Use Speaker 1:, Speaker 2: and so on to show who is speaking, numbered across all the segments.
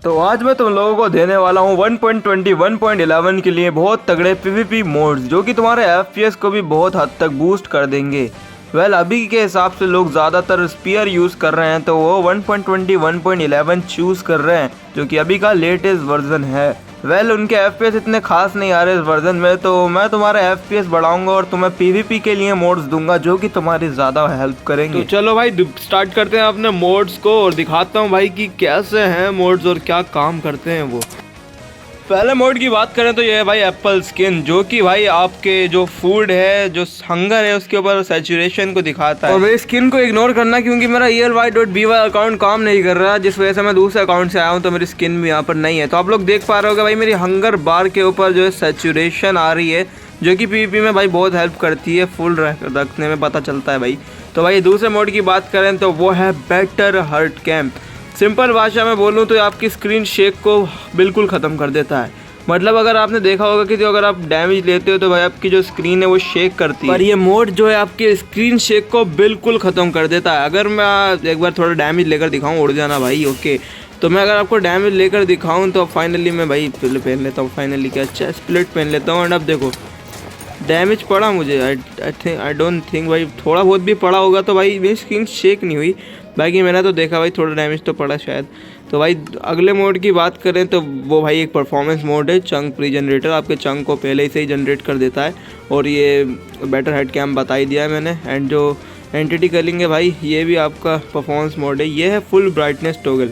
Speaker 1: तो आज मैं तुम लोगों को देने वाला हूँ 1.20 1.11 के लिए बहुत तगड़े PvP मोड्स जो कि तुम्हारे FPS को भी बहुत हद तक बूस्ट कर देंगे। अभी के हिसाब से लोग ज़्यादातर स्पीयर यूज़ कर रहे हैं तो वो 1.20 1.11 चूज़ कर रहे हैं जो कि अभी का लेटेस्ट वर्जन है। उनके FPS इतने खास नहीं आ रहे इस वर्जन में, तो मैं तुम्हारे FPS बढ़ाऊंगा और तुम्हें PvP के लिए मोड्स दूंगा जो कि तुम्हारी ज़्यादा हेल्प करेंगे।
Speaker 2: तो चलो भाई स्टार्ट करते हैं अपने मोड्स को और दिखाता हूँ भाई कि कैसे हैं मोड्स और क्या काम करते हैं वो। पहले मोड की बात करें तो ये है भाई एप्पल स्किन, जो कि भाई आपके जो फूड है, जो हंगर है, उसके ऊपर सैचुरेशन को दिखाता है। और मेरी स्किन को इग्नोर करना क्योंकि मेरा ELY.BY अकाउंट काम नहीं कर रहा, जिस वजह से मैं दूसरे अकाउंट से आया हूँ, तो मेरी स्किन भी यहाँ पर नहीं है। तो आप लोग देख पा रहे हो भाई मेरी हंगर बार के ऊपर जो है सैचुरेशन आ रही है, जो कि PvP में भाई बहुत हेल्प करती है, फुल रखने में पता चलता है भाई। तो भाई दूसरे मोड की बात करें तो वो है बेटर हर्ट कैम्प। सिंपल भाषा में बोलूँ तो आपकी स्क्रीन शेक को बिल्कुल ख़त्म कर देता है। मतलब अगर आपने देखा होगा कि जो अगर आप डैमेज लेते हो तो भाई आपकी जो स्क्रीन है वो शेक करती है, पर ये मोड जो है आपके स्क्रीन शेक को बिल्कुल ख़त्म कर देता है। अगर मैं एक बार थोड़ा डैमेज लेकर दिखाऊँ, उड़ जाना भाई, ओके। तो मैं अगर आपको डैमेज लेकर दिखाऊँ तो फाइनली मैं भाई पहन लेता हूँ, फाइनली क्या अच्छा स्प्लिट पहन लेता हूँ। एंड अब देखो डैमेज पड़ा मुझे, आई डोंट थिंक भाई थोड़ा बहुत भी पड़ा होगा, तो भाई मेरी स्क्रीन शेक नहीं हुई। बाकी मैंने तो देखा भाई थोड़ा डैमेज तो पड़ा शायद। तो भाई अगले मोड की बात करें तो वो भाई एक परफॉर्मेंस मोड है, चंक प्री जनरेटर। आपके चंक को पहले से ही जनरेट कर देता है और ये बेटर हेड कैम्प बता ही दिया है मैंने। एंड जो एंटिटी कलिंग है भाई, ये भी आपका परफॉर्मेंस मोड है। ये है फुल ब्राइटनेस टॉगल,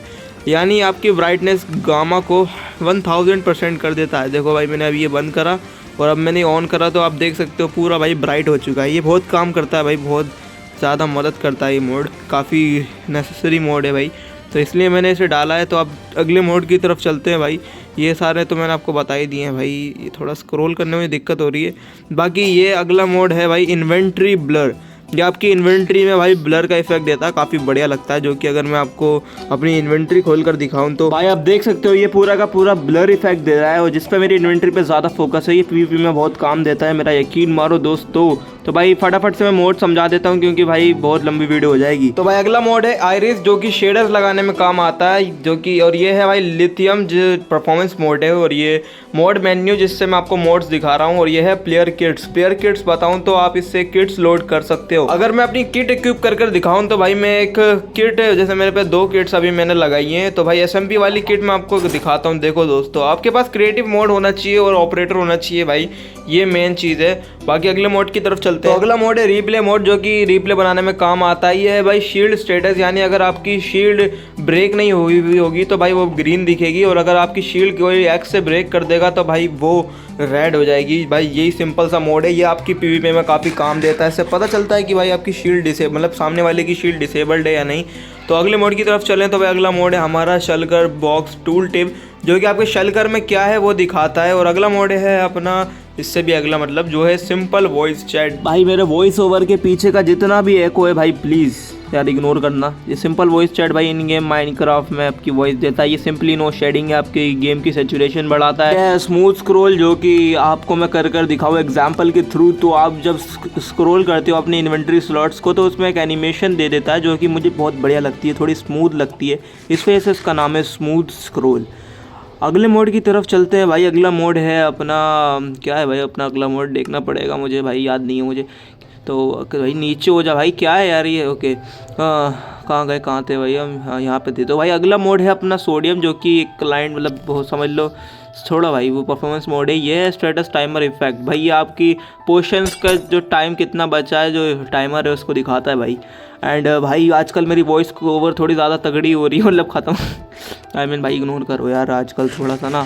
Speaker 2: यानी आपकी ब्राइटनेस गामा को 1000% कर देता है। देखो भाई मैंने अभी ये बंद करा और अब मैंने ऑन करा तो आप देख सकते हो पूरा भाई ब्राइट हो चुका है। ये बहुत काम करता है भाई, बहुत ज़्यादा मदद करता है ये मोड, काफ़ी नेसेसरी मोड है भाई, तो इसलिए मैंने इसे डाला है। तो अब अगले मोड की तरफ चलते हैं भाई। ये सारे तो मैंने आपको बता ही दिए हैं भाई, ये थोड़ा स्क्रॉल करने में दिक्कत हो रही है। बाकी ये अगला मोड है भाई इन्वेंट्री ब्लर। ये आपकी इन्वेंट्री में भाई ब्लर का इफेक्ट देता है, काफ़ी बढ़िया लगता है। जो कि अगर मैं आपको अपनी इन्वेंट्री खोल कर दिखाऊँ तो भाई आप देख सकते हो ये पूरा का पूरा ब्लर इफेक्ट दे रहा है, और जिस पर मेरी इन्वेंट्री पे ज़्यादा फोकस है। ये PvP में बहुत काम देता है, मेरा यकीन मारो दोस्तों। तो भाई फटाफट से मैं मोड समझा देता हूँ क्योंकि भाई बहुत लंबी वीडियो हो जाएगी। तो भाई अगला मोड है आइरिस, जो कि शेडर्स लगाने में काम आता है, जो कि और ये है भाई लिथियम जो परफॉर्मेंस मोड है। और ये मोड मेन्यू जिससे मैं आपको मोड्स दिखा रहा हूँ। और ये है प्लेयर किट्स बताऊँ तो आप इससे किट्स लोड कर सकते हो। अगर मैं अपनी किट इक्विप कर दिखाऊँ तो भाई मैं एक किट, जैसे मेरे पे 2 किट्स अभी मैंने लगाई हैं, तो भाई SMP वाली किट मैं आपको दिखाता हूँ। देखो दोस्तों, आपके पास क्रिएटिव मोड होना चाहिए और ऑपरेटर होना चाहिए भाई, ये मेन चीज़ है। बाकी अगले मोड की तरफ चलते हैं। तो अगला मोड है रीप्ले मोड, जो कि रीप्ले बनाने में काम आता है। ये है भाई शील्ड स्टेटस, यानी अगर आपकी शील्ड ब्रेक नहीं हुई होगी तो भाई वो ग्रीन दिखेगी, और अगर आपकी शील्ड कोई एक्स से ब्रेक कर देगा तो भाई वो रेड हो जाएगी। भाई यही सिंपल सा मोड है, ये आपकी PvP में काफ़ी काम देता है। इससे पता चलता है कि भाई आपकी शील्ड मतलब सामने वाले की शील्ड डिसेबल्ड है या नहीं। तो अगले मोड की तरफ चलें तो भाई अगला मोड है हमारा शलकर बॉक्स टूल टिप, जो कि आपके शलकर में क्या है वो दिखाता है। और अगला मोड है अपना, इससे भी अगला मतलब जो है सिंपल वॉइस चैट। भाई मेरे वॉइस ओवर के पीछे का जितना भी एको है भाई प्लीज़ यार इग्नोर करना। ये सिंपल वॉइस चैट भाई इन गेम माइनक्राफ्ट में आपकी वॉइस देता है। ये सिंपली नो शेडिंग है, आपकी गेम की सैचुरेशन बढ़ाता है। स्मूथ स्क्रॉल, जो कि आपको मैं कर दिखाऊँ एग्जाम्पल के थ्रू। तो आप जब स्क्रॉल करते हो अपनी इन्वेंट्री स्लॉट्स को तो उसमें एक एनिमेशन दे देता है, जो कि मुझे बहुत बढ़िया लगती है, थोड़ी स्मूथ लगती है, इस वजह से इसका नाम है स्मूथ स्क्रॉल। अगले मोड की तरफ चलते हैं भाई। अगला मोड है अपना, क्या है भाई अपना अगला मोड, देखना पड़ेगा मुझे भाई, याद नहीं है मुझे। तो भाई नीचे हो जा भाई, क्या है यार ये, ओके कहाँ गए, कहाँ थे भाई हम, हाँ यहाँ पे थे। तो भाई अगला मोड है अपना सोडियम, जो कि एक क्लाइंट मतलब बहुत समझ लो छोड़ा भाई, वो परफॉर्मेंस मोड है। ये है स्टेटस टाइमर इफेक्ट, भाई ये आपकी पोशंस का जो टाइम कितना बचा है, जो टाइमर है उसको दिखाता है भाई। एंड भाई आजकल मेरी वॉइस ओवर थोड़ी ज़्यादा तगड़ी हो रही है, मतलब ख़त्म आई मीन भाई इग्नोर करो यार, आजकल थोड़ा सा ना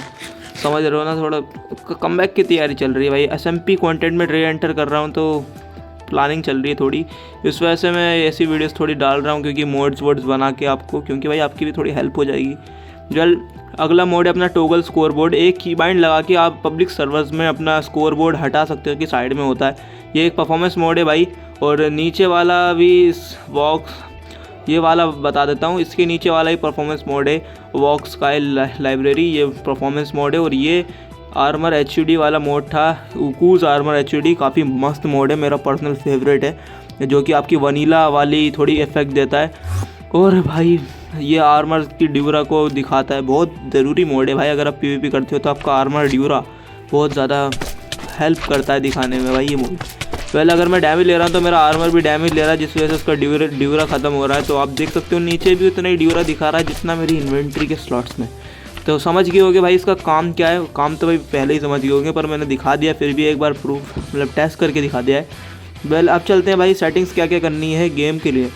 Speaker 2: समझ रहे हो ना, थोड़ा कमबैक की तैयारी चल रही है भाई। SMP कंटेंट में री एंटर कर रहा हूँ तो प्लानिंग चल रही है थोड़ी, इस वजह से मैं ऐसी वीडियोस थोड़ी डाल रहा हूँ, क्योंकि मोड्स बना के आपको, क्योंकि भाई आपकी भी थोड़ी हेल्प हो जाएगी। अगला मोड है अपना टॉगल स्कोर बोर्ड। एक कीबाइंड लगा के आप पब्लिक सर्वर्स में अपना स्कोर बोर्ड हटा सकते हो कि साइड में होता है। ये एक परफॉर्मेंस मोड है भाई। और नीचे वाला भी वॉक्स, ये वाला बता देता हूँ, इसके नीचे वाला ही परफॉर्मेंस मोड है वॉक्स स्काई लाइब्रेरी, ये परफॉर्मेंस मोड है। और ये आर्मर HUD वाला मोड था, उकूज आर्मर HUD, काफ़ी मस्त मोड है, मेरा पर्सनल फेवरेट है, जो कि आपकी वनीला वाली थोड़ी इफेक्ट देता है।
Speaker 1: और भाई ये आर्मर की ड्यूरा को दिखाता है, बहुत ज़रूरी मोड है भाई। अगर आप पीवीपी करते हो तो आपका आर्मर ड्यूरा बहुत ज़्यादा हेल्प करता है दिखाने में भाई ये मोड। पहले अगर मैं डैमेज ले रहा हूँ तो मेरा आर्मर भी डैमेज ले रहा है, जिस वजह से उसका ड्यूरा ख़त्म हो रहा है। तो आप देख सकते हो नीचे भी उतना ही ड्यूरा दिखा रहा है जितना मेरी इन्वेंट्री के स्लॉट्स में। तो समझ गए होगे भाई इसका काम क्या है। काम तो भाई पहले ही समझ गए होंगे, पर मैंने दिखा दिया फिर भी एक बार प्रूफ मतलब टेस्ट करके दिखा दिया है। वेल अब चलते हैं भाई सेटिंग्स क्या क्या करनी है गेम के लिए।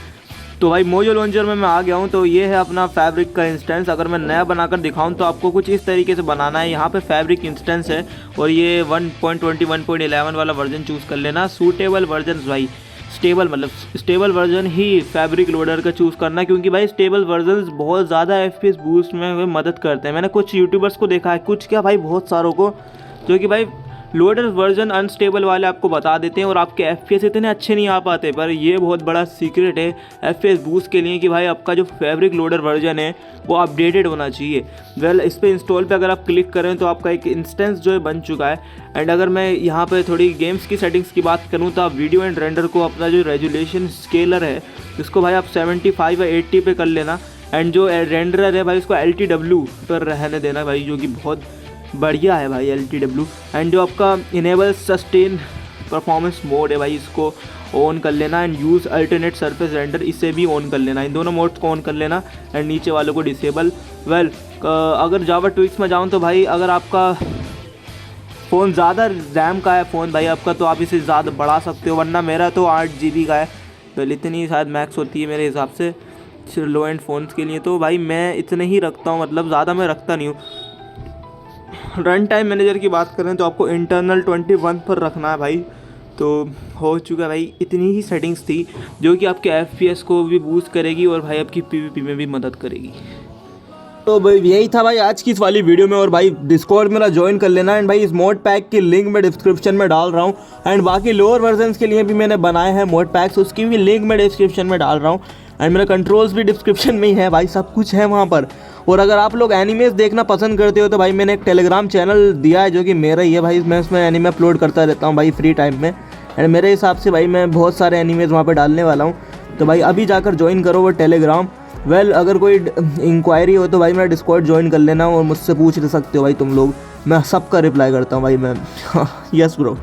Speaker 1: तो भाई मोजो लॉन्चर में मैं आ गया हूँ। तो ये है अपना फैब्रिक का इंस्टेंस। अगर मैं नया बनाकर दिखाऊँ तो आपको कुछ इस तरीके से बनाना है। यहाँ पे फैब्रिक इंस्टेंस है और ये 1.20 1.11 वाला वर्जन चूज़ कर लेना। सूटेबल वर्जन भाई स्टेबल मतलब स्टेबल वर्जन ही फैब्रिक लोडर का चूज़ करना, क्योंकि भाई स्टेबल वर्जन्स बहुत ज़्यादा FPS बूस्ट में वे मदद करते हैं। मैंने कुछ यूट्यूबर्स को देखा है, कुछ क्या भाई बहुत सारों को, जो कि भाई लोडर वर्जन अनस्टेबल वाले आपको बता देते हैं और आपके FPS इतने अच्छे नहीं आ पाते। पर ये बहुत बड़ा सीक्रेट है FPS बूस्ट के लिए कि भाई आपका जो फैब्रिक लोडर वर्जन है वो अपडेटेड होना चाहिए। वेल इस पर इंस्टॉल पे अगर आप क्लिक करें तो आपका एक इंस्टेंस जो है बन चुका है। एंड अगर मैं यहाँ पे थोड़ी गेम्स की सेटिंग्स की बात करूँ तो आप वीडियो एंड रेंडर को अपना जो रेजोल्यूशन स्केलर है उसको भाई आप 75 या 80 पे कर लेना। एंड जो रेंडर है भाई उसको LTW पर रहने देना भाई, जो कि बहुत बढ़िया है भाई LTW। एंड जो आपका इनेबल सस्टेन परफॉर्मेंस मोड है भाई इसको ऑन कर लेना। And use alternate surface render इसे भी ऑन कर लेना, इन दोनों मोड्स को ऑन कर लेना। एंड नीचे वालों को डिसेबल। वेल अगर जावा ट्विक्स में जाऊँ तो भाई अगर आपका फ़ोन ज़्यादा रैम का है फ़ोन भाई आपका तो आप इसे ज़्यादा बढ़ा सकते हो, वरना मेरा तो 8 GB का है। वेल इतनी शायद मैक्स होती है मेरे हिसाब से लो एंड फ़ोन्स के लिए। तो भाई मैं इतने ही रखता हूँ, मतलब ज़्यादा मैं रखता नहीं हूँ। रन टाइम मैनेजर की बात करें तो आपको इंटरनल 21 पर रखना है भाई। तो हो चुका है भाई, इतनी ही सेटिंग्स थी जो कि आपके FPS को भी बूस्ट करेगी और भाई आपकी PvP में भी मदद करेगी। तो भाई यही था भाई आज की इस वाली वीडियो में। और भाई डिस्कॉर्ड मेरा ज्वाइन कर लेना। एंड भाई इस मोड पैक की लिंक मैं डिस्क्रिप्शन में डाल रहा हूँ। एंड बाकी लोअर वर्जन्स के लिए भी मैंने बनाए हैं मोड पैक्स, उसकी भी लिंक मैं डिस्क्रिप्शन में डाल रहा हूँ। एंड मेरा कंट्रोल्स भी डिस्क्रिप्शन में ही है भाई, सब कुछ है वहाँ पर। और अगर आप लोग एनिमेज देखना पसंद करते हो तो भाई मैंने एक टेलीग्राम चैनल दिया है जो कि मेरा ही है भाई। मैं उसमें एनिमे अपलोड करता रहता हूँ भाई फ्री टाइम में। एंड मेरे हिसाब से भाई मैं बहुत सारे एनिमेज वहाँ पर डालने वाला हूँ। तो भाई अभी जाकर ज्वाइन करो वो टेलीग्राम। वेल अगर कोई इंक्वायरी हो तो भाई मेरा डिस्कॉर्ड ज्वाइन कर लेना और मुझसे पूछ सकते हो भाई तुम लोग, मैं सबका रिप्लाई करता हूँ भाई मैं। Yes bro.